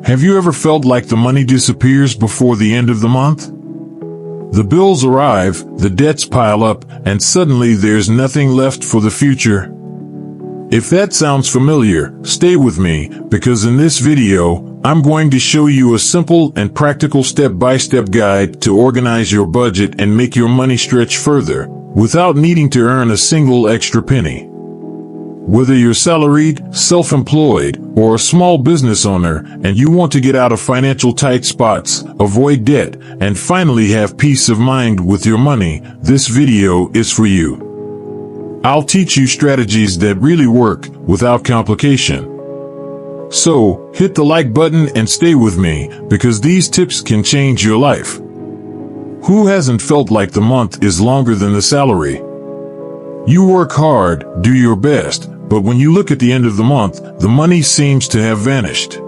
Have you ever felt like the money disappears before the end of the month? The bills arrive, the debts pile up, and suddenly there's nothing left for the future. If that sounds familiar, stay with me, because in this video, I'm going to show you a simple and practical step-by-step guide to organize your budget and make your money stretch further, without needing to earn a single extra penny. Whether you're salaried, self-employed, or a small business owner, and you want to get out of financial tight spots, avoid debt, and finally have peace of mind with your money, this video is for you. I'll teach you strategies that really work without complication. So, hit the like button and stay with me, because these tips can change your life. Who hasn't felt like the month is longer than the salary? You work hard, do your best, but when you look at the end of the month, the money seems to have vanished.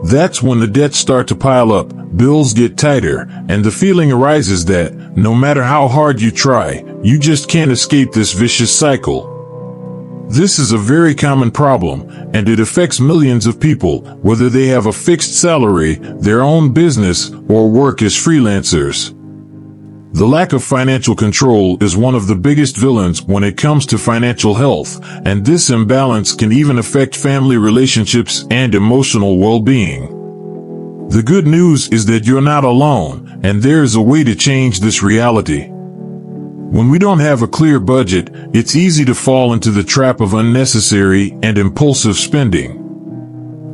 That's when the debts start to pile up, bills get tighter, and the feeling arises that, no matter how hard you try, you just can't escape this vicious cycle. This is a very common problem, and it affects millions of people, whether they have a fixed salary, their own business, or work as freelancers. The lack of financial control is one of the biggest villains when it comes to financial health, and this imbalance can even affect family relationships and emotional well-being. The good news is that you're not alone, and there is a way to change this reality. When we don't have a clear budget, it's easy to fall into the trap of unnecessary and impulsive spending.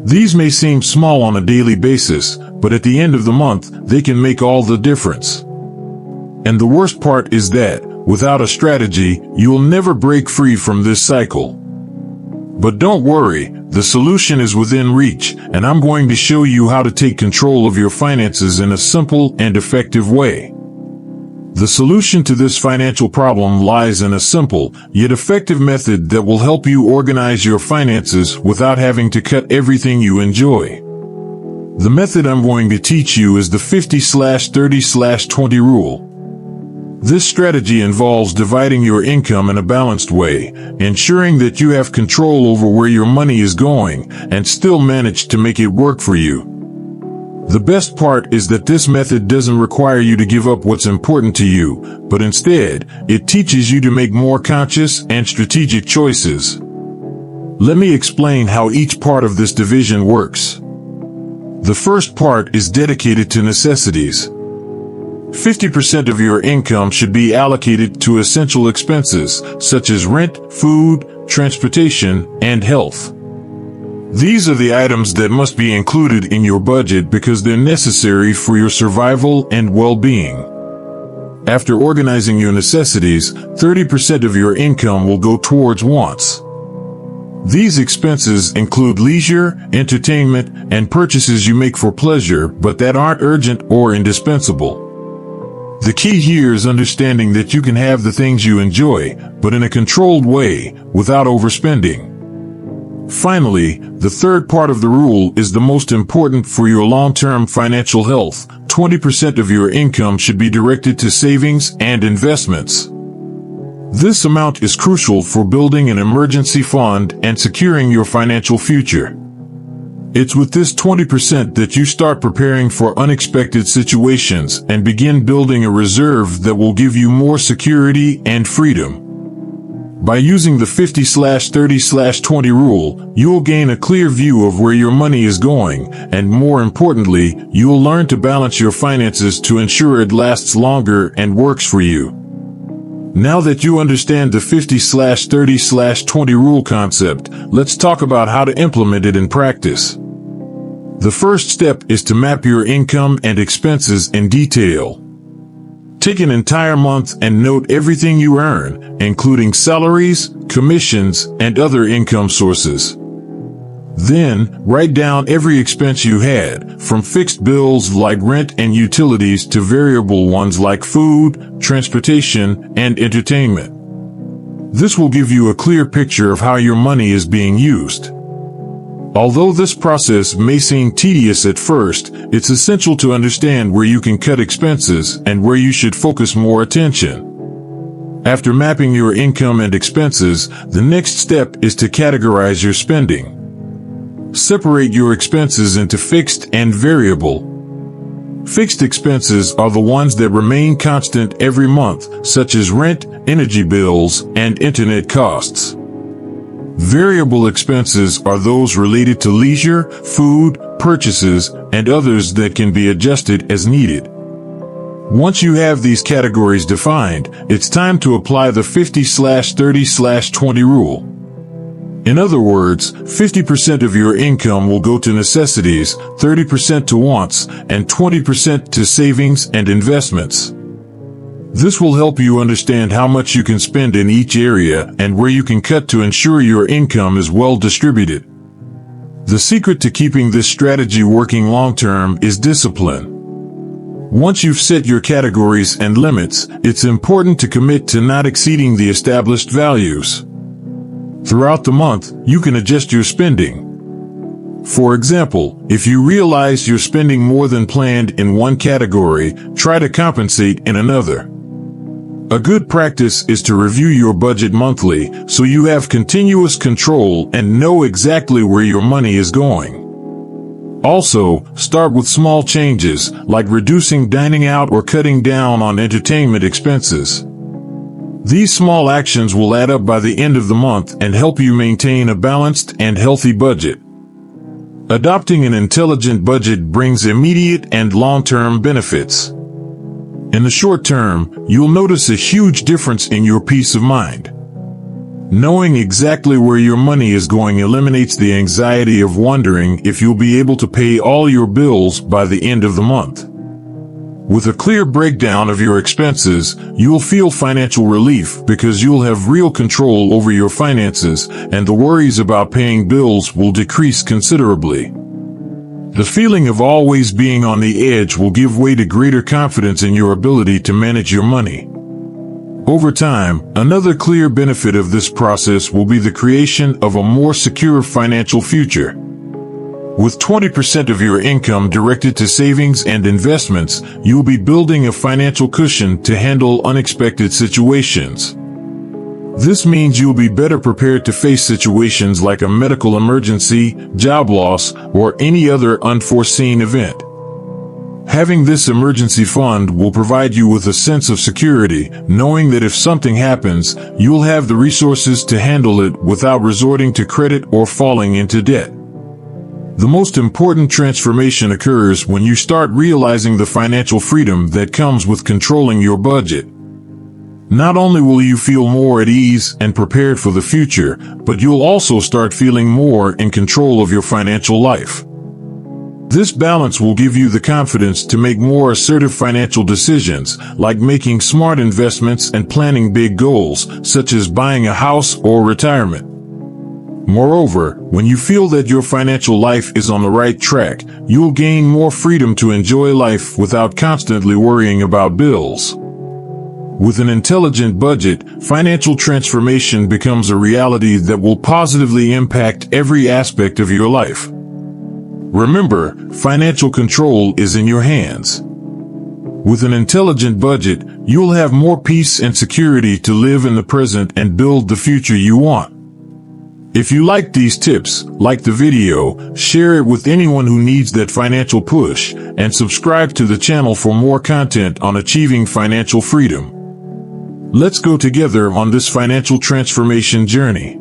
These may seem small on a daily basis, but at the end of the month, they can make all the difference. And the worst part is that, without a strategy, you'll never break free from this cycle. But don't worry, the solution is within reach, and I'm going to show you how to take control of your finances in a simple and effective way. The solution to this financial problem lies in a simple, yet effective method that will help you organize your finances without having to cut everything you enjoy. The method I'm going to teach you is the 50/30/20 rule. This strategy involves dividing your income in a balanced way, ensuring that you have control over where your money is going, and still manage to make it work for you. The best part is that this method doesn't require you to give up what's important to you, but instead, it teaches you to make more conscious and strategic choices. Let me explain how each part of this division works. The first part is dedicated to necessities. 50% of your income should be allocated to essential expenses, such as rent, food, transportation, and health. These are the items that must be included in your budget because they're necessary for your survival and well-being. After organizing your necessities, 30% of your income will go towards wants. These expenses include leisure, entertainment, and purchases you make for pleasure but that aren't urgent or indispensable. The key here is understanding that you can have the things you enjoy, but in a controlled way, without overspending. Finally, the third part of the rule is the most important for your long-term financial health. 20% of your income should be directed to savings and investments. This amount is crucial for building an emergency fund and securing your financial future. It's with this 20% that you start preparing for unexpected situations and begin building a reserve that will give you more security and freedom. By using the 50/30/20 rule, you'll gain a clear view of where your money is going, and more importantly, you'll learn to balance your finances to ensure it lasts longer and works for you. Now that you understand the 50/30/20 rule concept, let's talk about how to implement it in practice. The first step is to map your income and expenses in detail. Take an entire month and note everything you earn, including salaries, commissions, and other income sources. Then, write down every expense you had, from fixed bills like rent and utilities to variable ones like food, transportation, and entertainment. This will give you a clear picture of how your money is being used. Although this process may seem tedious at first, it's essential to understand where you can cut expenses and where you should focus more attention. After mapping your income and expenses, the next step is to categorize your spending. Separate your expenses into fixed and variable. Fixed expenses are the ones that remain constant every month, such as rent, energy bills, and internet costs. Variable expenses are those related to leisure, food, purchases, and others that can be adjusted as needed. Once you have these categories defined, it's time to apply the 50/30/20 rule. In other words, 50% of your income will go to necessities, 30% to wants, and 20% to savings and investments. This will help you understand how much you can spend in each area and where you can cut to ensure your income is well distributed. The secret to keeping this strategy working long-term is discipline. Once you've set your categories and limits, it's important to commit to not exceeding the established values. Throughout the month, you can adjust your spending. For example, if you realize you're spending more than planned in one category, try to compensate in another. A good practice is to review your budget monthly so you have continuous control and know exactly where your money is going. Also, start with small changes, like reducing dining out or cutting down on entertainment expenses. These small actions will add up by the end of the month and help you maintain a balanced and healthy budget. Adopting an intelligent budget brings immediate and long-term benefits. In the short term, you'll notice a huge difference in your peace of mind. Knowing exactly where your money is going eliminates the anxiety of wondering if you'll be able to pay all your bills by the end of the month. With a clear breakdown of your expenses, you'll feel financial relief because you'll have real control over your finances, and the worries about paying bills will decrease considerably. The feeling of always being on the edge will give way to greater confidence in your ability to manage your money. Over time, another clear benefit of this process will be the creation of a more secure financial future. With 20% of your income directed to savings and investments, you'll be building a financial cushion to handle unexpected situations. This means you'll be better prepared to face situations like a medical emergency, job loss, or any other unforeseen event. Having this emergency fund will provide you with a sense of security, knowing that if something happens, you'll have the resources to handle it without resorting to credit or falling into debt. The most important transformation occurs when you start realizing the financial freedom that comes with controlling your budget. Not only will you feel more at ease and prepared for the future, but you'll also start feeling more in control of your financial life. This balance will give you the confidence to make more assertive financial decisions, like making smart investments and planning big goals, such as buying a house or retirement. Moreover, when you feel that your financial life is on the right track, you'll gain more freedom to enjoy life without constantly worrying about bills. With an intelligent budget, financial transformation becomes a reality that will positively impact every aspect of your life. Remember, financial control is in your hands. With an intelligent budget, you'll have more peace and security to live in the present and build the future you want. If you like these tips, like the video, share it with anyone who needs that financial push, and subscribe to the channel for more content on achieving financial freedom. Let's go together on this financial transformation journey.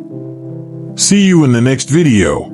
See you in the next video.